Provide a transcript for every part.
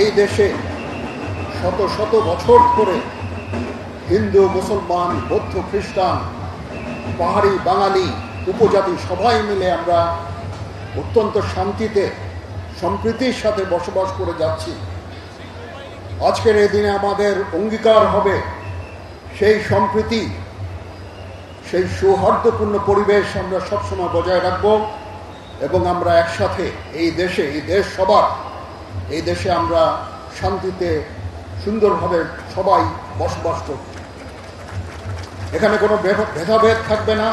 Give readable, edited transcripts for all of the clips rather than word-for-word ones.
এই দেশে শত শত বছর ধরে হিন্দু, মুসলমান, বৌদ্ধ, খ্রিস্টান, পাহাড়ি, বাঙালি, উপজাতি সবাই মিলে আমরা অত্যন্ত শান্তিতে সম্প্রীতির সাথে বসবাস করে যাচ্ছি। আজকের এই দিনে আমাদের অঙ্গীকার হবে সেই সম্প্রীতি, সেই সৌহার্দ্যপূর্ণ পরিবেশ আমরা সবসময় বজায় রাখব এবং আমরা একসাথে এই দেশ সবার, এই দেশে আমরা শান্তিতে সুন্দরভাবে সবাই বসবাস করব। এখানে কোনো ভেদাভেদ থাকবে না,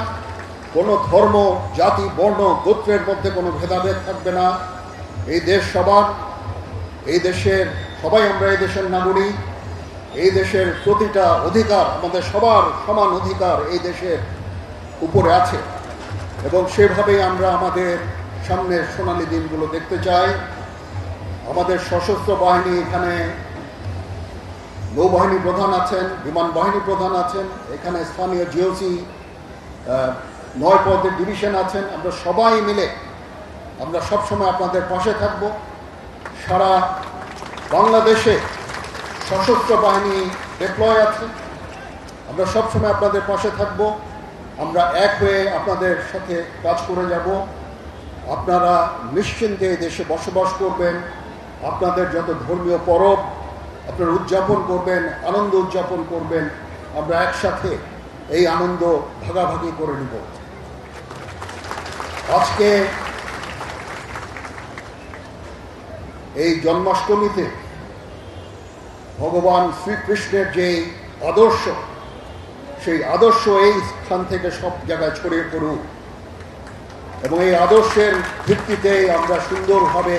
কোনো ধর্ম, জাতি, বর্ণ, গোত্রের মধ্যে কোনো ভেদাভেদ থাকবে না। এই দেশ সবার, এই দেশের সবাই আমরা এই দেশের নাগরিক। এই দেশের প্রতিটা অধিকার, আমাদের সবার সমান অধিকার এই দেশের উপরে আছে এবং সেভাবেই আমরা আমাদের সামনের সোনালী দিনগুলো দেখতে চাই। আমাদের সশস্ত্র বাহিনী, এখানে নৌবাহিনী প্রধান আছেন, বিমান বাহিনী প্রধান আছেন, এখানে স্থানীয় জিওসি 9 পদের ডিভিশন আছেন। আমরা সবাই মিলে আমরা সবসময় আপনাদের পাশে থাকব। সারা বাংলাদেশে সশস্ত্র বাহিনী ডিপ্লয় আছে, আমরা সবসময় আপনাদের পাশে থাকব। আমরা এক হয়ে আপনাদের সাথে কাজ করে যাব। আপনারা নিশ্চিন্তে এই দেশে বসবাস করবেন। আপনাদের যত ধর্মীয় পরব আপনারা উদযাপন করবেন, আনন্দ উদযাপন করবেন। আমরা একসাথে এই আনন্দ ভাগাভাগি করে নিব। আজকে এই জন্মাষ্টমীতে ভগবান শ্রীকৃষ্ণের যে আদর্শ, সেই আদর্শ এই স্থান থেকে সব জায়গায় ছড়িয়ে পড়ুক এবং এই আদর্শের ভিত্তিতে আমরা সুন্দরভাবে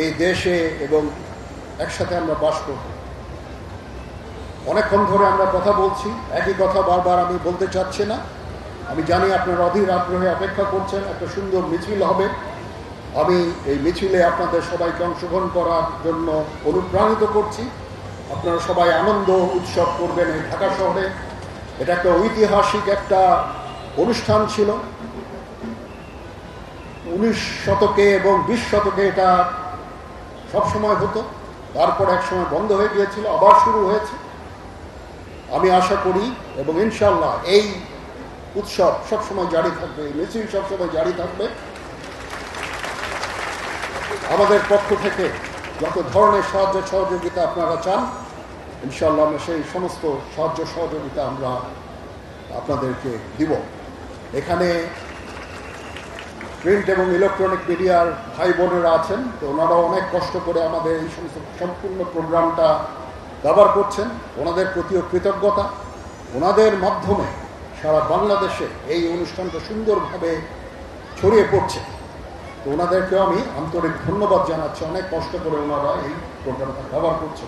এই দেশে এবং একসাথে আমরা বাস করব। অনেকক্ষণ ধরে আমরা কথা বলছি, একই কথা বারবার আমি বলতে চাচ্ছি না। আমি জানি আপনারা অধীর আগ্রহে অপেক্ষা করছেন, একটা সুন্দর মিছিল হবে। আমি এই মিছিলে আপনাদের সবাইকে অংশগ্রহণ করার জন্য অনুপ্রাণিত করছি। আপনারা সবাই আনন্দ উৎসব করবেন এই ঢাকা শহরে। এটা একটা ঐতিহাসিক একটা অনুষ্ঠান ছিল। 19 শতকে এবং 20 শতকে এটা সবসময় হতো, তারপর এক সময় বন্ধ হয়ে গিয়েছিল, আবার শুরু হয়েছে। আমি আশা করি এবং ইনশাল্লাহ এই উৎসব সবসময় জারি থাকবে, এই মিছিল সবসময় জারি থাকবে। আমাদের পক্ষ থেকে যত ধরনের সাহায্য সহযোগিতা আপনারা চান, ইনশাল্লাহ আমরা সেই সমস্ত সাহায্য সহযোগিতা আমরা আপনাদেরকে দিব। এখানে প্রিন্ট এবং ইলেকট্রনিক মিডিয়ার ভাই বোনেরা আছেন, তো ওনারাও অনেক কষ্ট করে আমাদের এই সমস্ত সম্পূর্ণ প্রোগ্রামটা ব্যবহার করছেন। ওনাদের প্রতিও কৃতজ্ঞতা। ওনাদের মাধ্যমে সারা বাংলাদেশে এই অনুষ্ঠানটা সুন্দরভাবে ছড়িয়ে পড়ছে, তো ওনাদেরকেও আমি আন্তরিক ধন্যবাদ জানাচ্ছি। অনেক কষ্ট করে ওনারা এই প্রোগ্রামটা ব্যবহার করছেন।